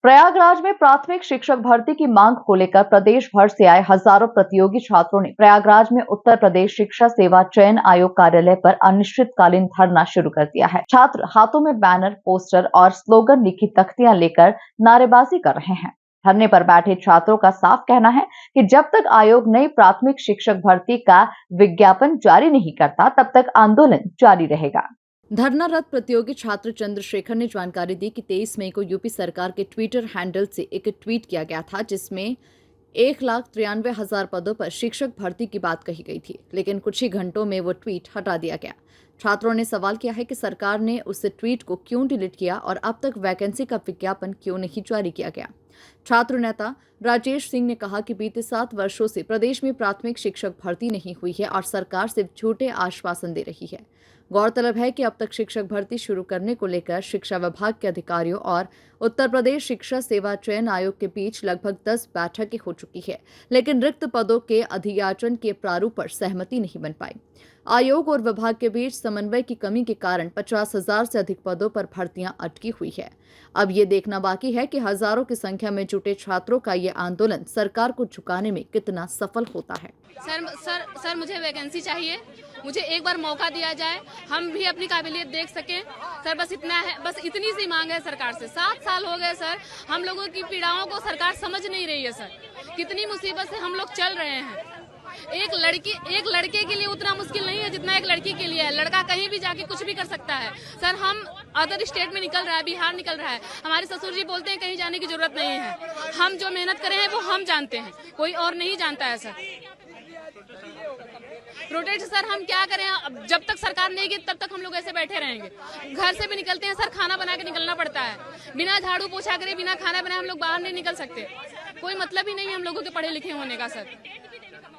प्रयागराज में प्राथमिक शिक्षक भर्ती की मांग को लेकर प्रदेश भर से आए हजारों प्रतियोगी छात्रों ने प्रयागराज में उत्तर प्रदेश शिक्षा सेवा चयन आयोग कार्यालय पर अनिश्चितकालीन धरना शुरू कर दिया है। छात्र हाथों में बैनर, पोस्टर और स्लोगन लिखी तख्तियां लेकर नारेबाजी कर रहे हैं। धरने पर बैठे छात्रों का साफ कहना है कि जब तक आयोग नई प्राथमिक शिक्षक भर्ती का विज्ञापन जारी नहीं करता, तब तक आंदोलन जारी रहेगा। धरनारत प्रतियोगी छात्र चंद्रशेखर ने जानकारी दी कि 23 मई को यूपी सरकार के ट्विटर हैंडल से एक ट्वीट किया गया था, जिसमें 1,93,000 पदों पर शिक्षक भर्ती की बात कही गई थी, लेकिन कुछ ही घंटों में वो ट्वीट हटा दिया गया। छात्रों ने सवाल किया है कि सरकार ने उस ट्वीट को क्यों डिलीट किया और अब तक वैकेंसी का विज्ञापन क्यों नहीं जारी किया गया। छात्र नेता राजेश सिंह ने कहा कि बीते 7 वर्षों से प्रदेश में प्राथमिक शिक्षक भर्ती नहीं हुई है और सरकार सिर्फ झूठे आश्वासन दे रही है। गौरतलब है कि अब तक शिक्षक भर्ती शुरू करने को लेकर शिक्षा विभाग के अधिकारियों और उत्तर प्रदेश शिक्षा सेवा चयन आयोग के बीच लगभग 10 बैठकें हो चुकी है, लेकिन रिक्त पदों के अधियाचन के प्रारूप पर सहमति नहीं बन पाई। आयोग और विभाग के बीच समन्वय की कमी के कारण 50,000 से अधिक पदों पर भर्तियां अटकी हुई है। अब ये देखना बाकी है कि हजारों की संख्या में जुटे छात्रों का ये आंदोलन सरकार को झुकाने में कितना सफल होता है। सर मुझे वैकेंसी चाहिए, मुझे एक बार मौका दिया जाए, हम भी अपनी काबिलियत देख सकें। सर बस इतना है, बस इतनी सी मांग है सरकार से। 7 साल हो गए सर, हम लोगों की पीड़ाओं को सरकार समझ नहीं रही है। सर कितनी मुसीबत से हम लोग चल रहे हैं। एक लड़के के लिए उतना मुश्किल नहीं है जितना एक लड़की के लिए है। लड़का कहीं भी जाके कुछ भी कर सकता है। सर हम अदर स्टेट में निकल रहा है, बिहार निकल रहा है, हमारे ससुर जी बोलते हैं कहीं जाने की जरूरत नहीं है। हम जो मेहनत करे हैं वो हम जानते हैं, कोई और नहीं जानता है। सर प्रोटेस्ट सर हम क्या करें, अब जब तक सरकार नहीं की तब तक हम लोग ऐसे बैठे रहेंगे। घर से भी निकलते हैं सर, खाना बना के निकलना पड़ता है। बिना झाड़ू पोछा करे, बिना खाना बनाए हम लोग बाहर नहीं निकल सकते। कोई मतलब ही नहीं है हम लोगों के पढ़े लिखे होने का। सर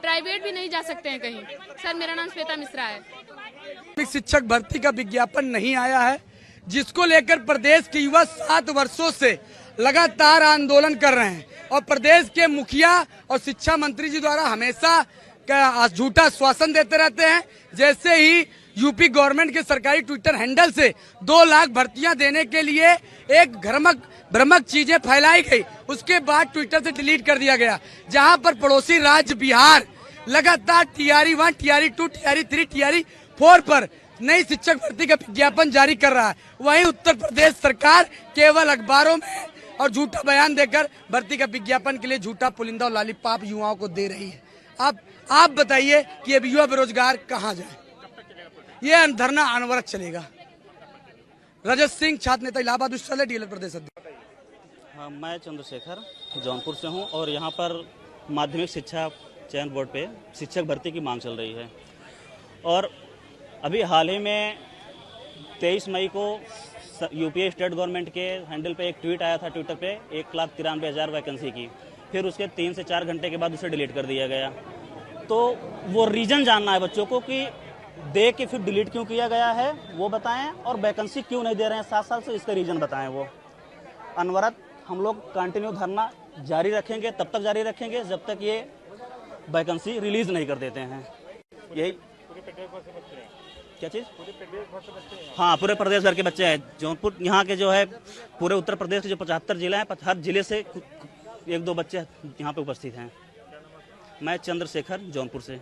प्राइवेट भी नहीं जा सकते हैं कहीं। सर मेरा नाम श्वेता मिश्रा है। शिक्षक भर्ती का विज्ञापन नहीं आया है, जिसको लेकर प्रदेश के युवा 7 वर्षों से लगातार आंदोलन कर रहे हैं और प्रदेश के मुखिया और शिक्षा मंत्री जी द्वारा हमेशा झूठा आश्वासन देते रहते हैं। जैसे ही यूपी गवर्नमेंट के सरकारी ट्विटर हैंडल से 2 लाख भर्तियां देने के लिए एक भ्रामक चीजें फैलाई गई, उसके बाद ट्विटर से डिलीट कर दिया गया। जहां पर पड़ोसी राज्य बिहार लगातार टीआरई 1, टीआरई 2, टीआरई 3, टीआरई 4 पर नई शिक्षक भर्ती का विज्ञापन जारी कर रहा है, वहीं उत्तर प्रदेश सरकार केवल अखबारों में और झूठा बयान देकर भर्ती का विज्ञापन के लिए झूठा पुलिंदा और लॉलीपॉप युवाओं को दे रही है। आप बताइए कि अब युवा बेरोजगार कहाँ जाए? ये धरना अनवरत चलेगा। रजत सिंह, छात्र नेता, इलाहाबाद विश्वविद्यालय, डीएलएड प्रदेश अध्यक्ष। हाँ, मैं चंद्रशेखर जौनपुर से हूँ और यहाँ पर माध्यमिक शिक्षा चयन बोर्ड पे शिक्षक भर्ती की मांग चल रही है। और अभी हाल ही में 23 मई को यूपी स्टेट गवर्नमेंट के हैंडल पे एक ट्वीट आया था ट्विटर पे 1,93,000 वैकेंसी की। फिर उसके 3 से 4 घंटे के बाद उसे डिलीट कर दिया गया। तो वो रीज़न जानना है बच्चों को कि दे के फिर डिलीट क्यों किया गया है वो बताएं, और वैकेंसी क्यों नहीं दे रहे हैं 7 साल से, इसका रीज़न बताएं। वो अनवरत हम लोग कंटिन्यू धरना जारी रखेंगे, तब तक जारी रखेंगे जब तक ये वैकेंसी रिलीज़ नहीं कर देते हैं। यही क्या चीज़? हाँ, पूरे प्रदेश भर के बच्चे हैं। जौनपुर यहाँ के जो है पूरे उत्तर प्रदेश के जो 75 जिले हैं, हर जिले से 1-2 बच्चे यहाँ पे उपस्थित हैं। मैं चंद्रशेखर जौनपुर से।